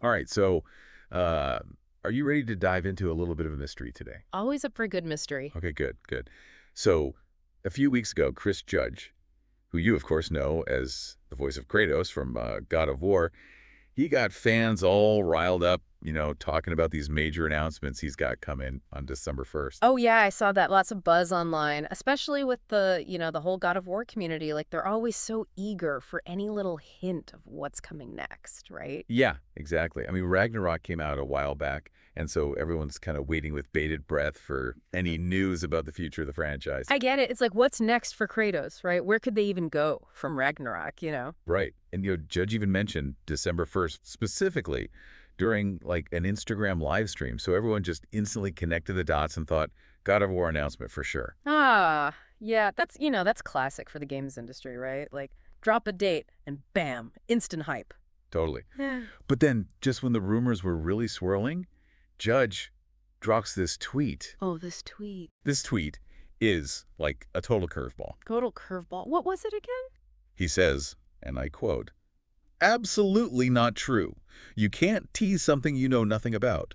All right, so uh, are you ready to dive into a little bit of a mystery today? Always up for a good mystery. Okay, good, good. So a few weeks ago, Chris Judge, who you, of course, know as the voice of Kratos from God of War, he got fans all riled up, talking about these major announcements he's got coming on December 1st. Oh yeah, I saw that. Lots of buzz online, especially with the whole God of War community. Like they're always so eager for any little hint of what's coming next, right? Yeah, exactly. I mean, Ragnarok came out a while back, and so everyone's kind of waiting with bated breath for any news about the future of the franchise. I get it. It's like what's next for Kratos, right? Where could they even go from Ragnarok? Right. And Judge even mentioned December 1st specifically during like an Instagram live stream. So everyone just instantly connected the dots and thought, God of War announcement for sure. Ah, yeah, that's classic for the games industry, right? Like drop a date and bam, instant hype. Totally. Yeah. But then just when the rumors were really swirling, Judge drops this tweet. Oh, this tweet. This tweet is like a total curveball. Total curveball. What was it again? He says, and I quote, absolutely not true. You can't tease something you know nothing about.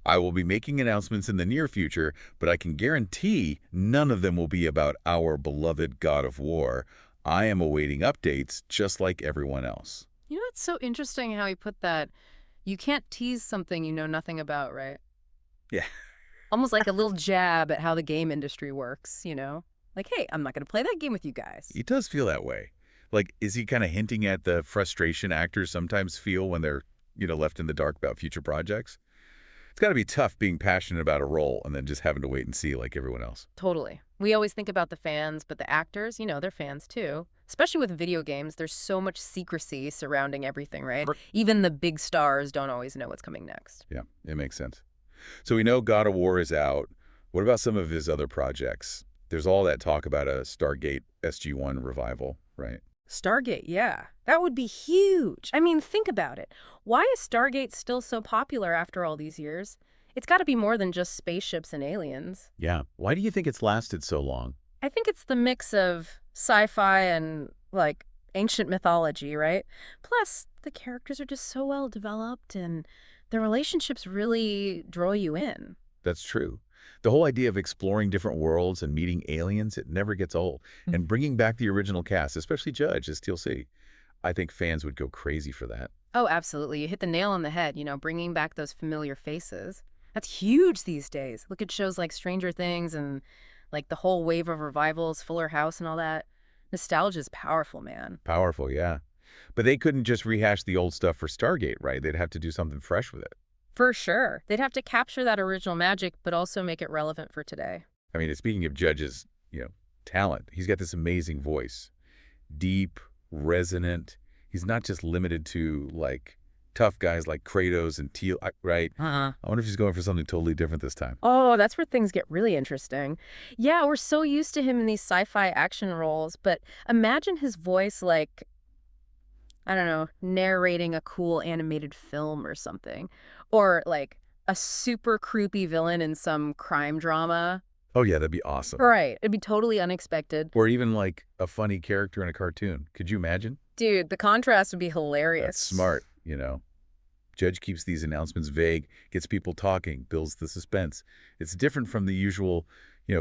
I will be making announcements in the near future, but I can guarantee none of them will be about our beloved God of War. I am awaiting updates just like everyone else. It's so interesting how he put that. You can't tease something you know nothing about, right? Yeah, Almost like a little jab at how the game industry works? Like, hey, I'm not going to play that game with you guys. he does feel that way. Like, is he kind of hinting at the frustration actors sometimes feel when they're, left in the dark about future projects? It's got to be tough being passionate about a role and then just having to wait and see like everyone else. Totally. We always think about the fans, but the actors, they're fans too. Especially with video games, there's so much secrecy surrounding everything, right? Even the big stars don't always know what's coming next. Yeah, it makes sense. So we know God of War is out. What about some of his other projects? There's all that talk about a Stargate SG-1 revival, right? Stargate, yeah. That would be huge. I mean, think about it. Why is Stargate still so popular after all these years? It's got to be more than just spaceships and aliens. Yeah. Why do you think it's lasted so long? I think it's the mix of sci-fi and, like, ancient mythology, right? Plus, the characters are just so well developed and the relationships really draw you in. That's true. The whole idea of exploring different worlds and meeting aliens, it never gets old. And bringing back the original cast, especially Judge as TLC, I think fans would go crazy for that. Oh, absolutely. You hit the nail on the head, bringing back those familiar faces. That's huge these days. Look at shows like Stranger Things and like the whole wave of revivals, Fuller House and all that. Nostalgia's powerful, man. Powerful, yeah. But they couldn't just rehash the old stuff for Stargate, right? They'd have to do something fresh with it. For sure. They'd have to capture that original magic, but also make it relevant for today. I mean, speaking of Judge's, talent, he's got this amazing voice. Deep, resonant. He's not just limited to, like, tough guys like Kratos and Teal, right? Uh-huh. I wonder if he's going for something totally different this time. Oh, that's where things get really interesting. Yeah, we're so used to him in these sci-fi action roles, but imagine his voice like, I don't know, narrating a cool animated film or something. Or like a super creepy villain in some crime drama. Oh, yeah, that'd be awesome. Right. It'd be totally unexpected. Or even, like, a funny character in a cartoon. Could you imagine? Dude, the contrast would be That's hilarious. smart. Judge keeps these announcements vague, gets people talking, builds the suspense. It's different from the usual,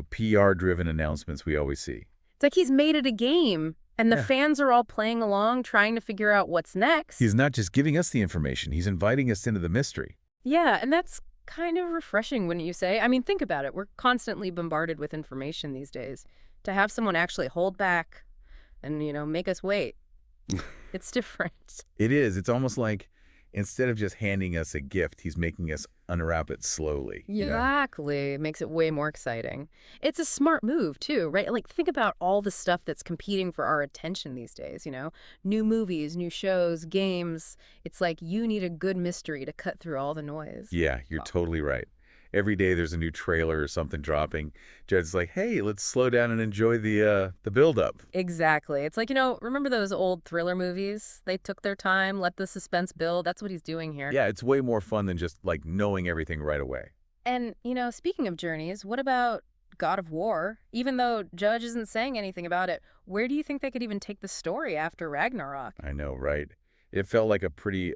PR-driven announcements we always see. It's like he's made it a game, and the Yeah. fans are all playing along, trying to figure out what's next. He's not just giving us the information, he's inviting us into the mystery. Yeah, and that's kind of refreshing, wouldn't you say? I mean, think about it. We're constantly bombarded with information these days. To have someone actually hold back and make us wait, it's different. It is. It's almost like instead of just handing us a gift, he's making us unwrap it slowly. Exactly. It makes it way more exciting. It's a smart move, too, right? Like, think about all the stuff that's competing for our attention these days. New movies, new shows, games. It's like you need a good mystery to cut through all the noise. Yeah, you're totally right. Every day there's a new trailer or something dropping. Judge's like, hey, let's slow down and enjoy the build-up. Exactly. It's like, remember those old thriller movies? They took their time, let the suspense build. That's what he's doing here. Yeah, it's way more fun than just, like, knowing everything right away. And speaking of journeys, what about God of War? Even though Judge isn't saying anything about it, where do you think they could even take the story after Ragnarok? I know, right? It felt like a pretty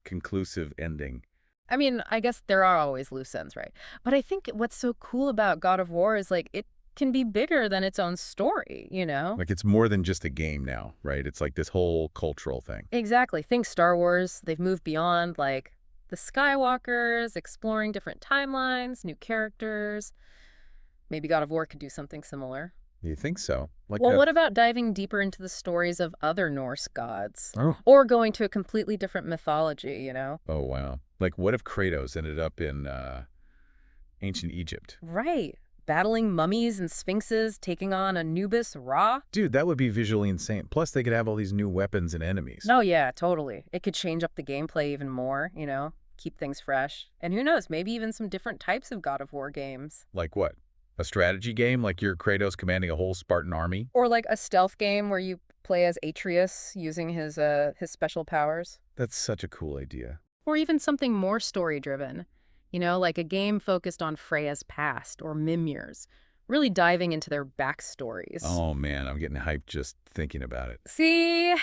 conclusive ending. I mean, I guess there are always loose ends, right? But I think what's so cool about God of War is like it can be bigger than its own story, you know? Like, it's more than just a game now, right? It's like this whole cultural thing. Exactly. Think Star Wars. They've moved beyond like the Skywalkers, exploring different timelines, new characters. Maybe God of War could do something similar. You think so? Like Well, a... what about diving deeper into the stories of other Norse gods? Oh. Or going to a completely different mythology, you know? Oh, wow. Like, what if Kratos ended up in ancient Egypt? Right. Battling mummies and sphinxes, taking on Anubis Ra? Dude, that would be visually insane. Plus, they could have all these new weapons and enemies. Oh, yeah, totally. It could change up the gameplay even more, you know? Keep things fresh. And who knows, maybe even some different types of God of War games. Like what? A strategy game? Like you're Kratos commanding a whole Spartan army? Or like a stealth game where you play as Atreus using his special powers. That's such a cool idea. Or even something more story-driven. You know, like a game focused on Freya's past or Mimir's, really diving into their backstories. Oh, man, I'm getting hyped just thinking about it. See,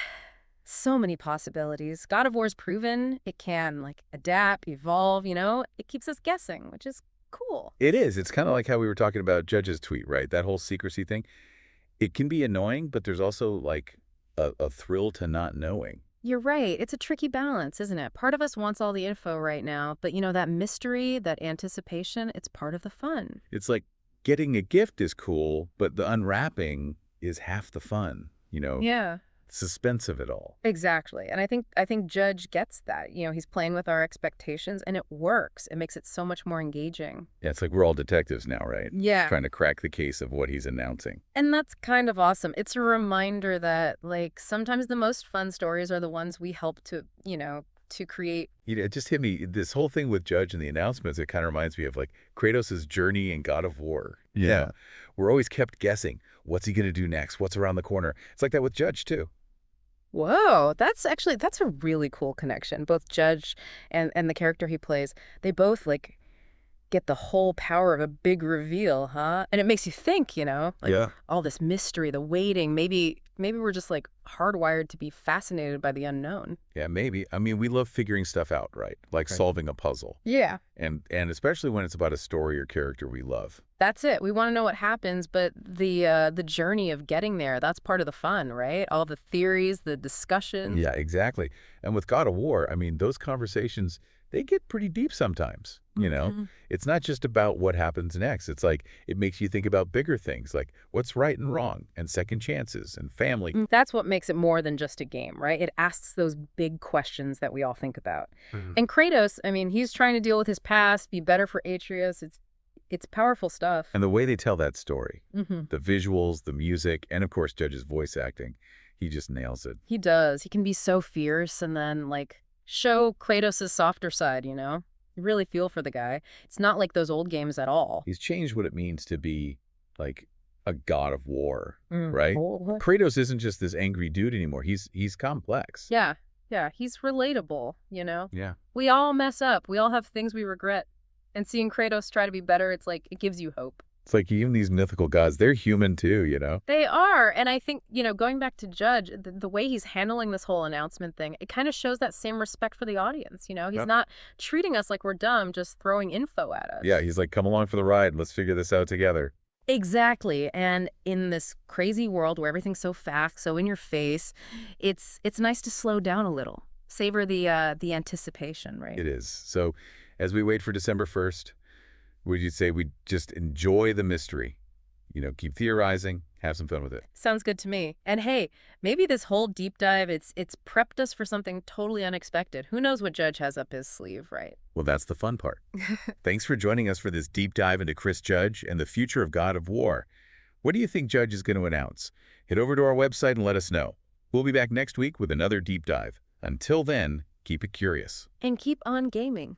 so many possibilities. God of War's proven it can, like, adapt, evolve, you know? It keeps us guessing, which is cool. It is. It's kind of like how we were talking about Judge's tweet, right? That whole secrecy thing. It can be annoying, but there's also like a thrill to not knowing. You're right. It's a tricky balance, isn't it? Part of us wants all the info right now, but, you know, that mystery, that anticipation, it's part of the fun. It's like getting a gift is cool, but the unwrapping is half the fun, you know, Yeah. suspense of it all. Exactly. And I think Judge gets that. You know, he's playing with our expectations and it works. It makes it so much more engaging. Yeah, it's like we're all detectives now, right? Yeah. Trying to crack the case of what he's announcing. And that's kind of awesome. It's a reminder that like sometimes the most fun stories are the ones we help to, you know, to create. You know, it just hit me, this whole thing with Judge and the announcements, it kind of reminds me of like Kratos' journey in God of War. You know? We're always kept guessing, what's he going to do next? What's around the corner? It's like that with Judge, too. Whoa, that's a really cool connection. Both Judge and the character he plays, they both like get the whole power of a big reveal, huh? And it makes you think, you know, like Yeah. all this mystery, the waiting. Maybe we're just like hardwired to be fascinated by the unknown. Yeah, maybe. I mean, we love figuring stuff out, right? Like Right. solving a puzzle. Yeah. And especially when it's about a story or character we love. That's it. We want to know what happens, but the journey of getting there, that's part of the fun, right? All the theories, the discussions. Yeah, exactly. And with God of War, I mean, those conversations, they get pretty deep sometimes, you know? Mhm. It's not just about what happens next. It's like, it makes you think about bigger things, like what's right and wrong, and second chances, and family. That's what makes it more than just a game, right? It asks those big questions that we all think about. And Kratos, I mean, he's trying to deal with his past, be better for Atreus. It's powerful stuff. And the way they tell that story, Hmm. the visuals, the music, and of course, Judge's voice acting, he just nails it. He does. He can be so fierce and then like show Kratos' softer side, you know? You really feel for the guy. It's not like those old games at all. He's changed what it means to be like a god of war, Mm. right? Oh, Kratos isn't just this angry dude anymore. He's complex. yeah. Yeah. He's relatable, you know? Yeah. We all mess up. We all have things we regret. And seeing Kratos try to be better, it's like, it gives you hope. It's like even these mythical gods, they're human too, you know? They are. And I think, you know, going back to Judge, the way he's handling this whole announcement thing, it kind of shows that same respect for the audience. You know, he's Yep. not treating us like we're dumb, just throwing info at us. Yeah, he's like, come along for the ride. Let's figure this out together. Exactly. And in this crazy world where everything's so fast, so in your face, it's nice to slow down a little. Savor the anticipation, right? It is. So as we wait for December 1st, would you say we just enjoy the mystery? You know, keep theorizing, have some fun with it. Sounds good to me. And hey, maybe this whole deep dive, it's prepped us for something totally unexpected. Who knows what Judge has up his sleeve, right? Well, that's the fun part. Thanks for joining us for this deep dive into Chris Judge and the future of God of War. What do you think Judge is going to announce? Head over to our website and let us know. We'll be back next week with another deep dive. Until then, keep it curious. And keep on gaming.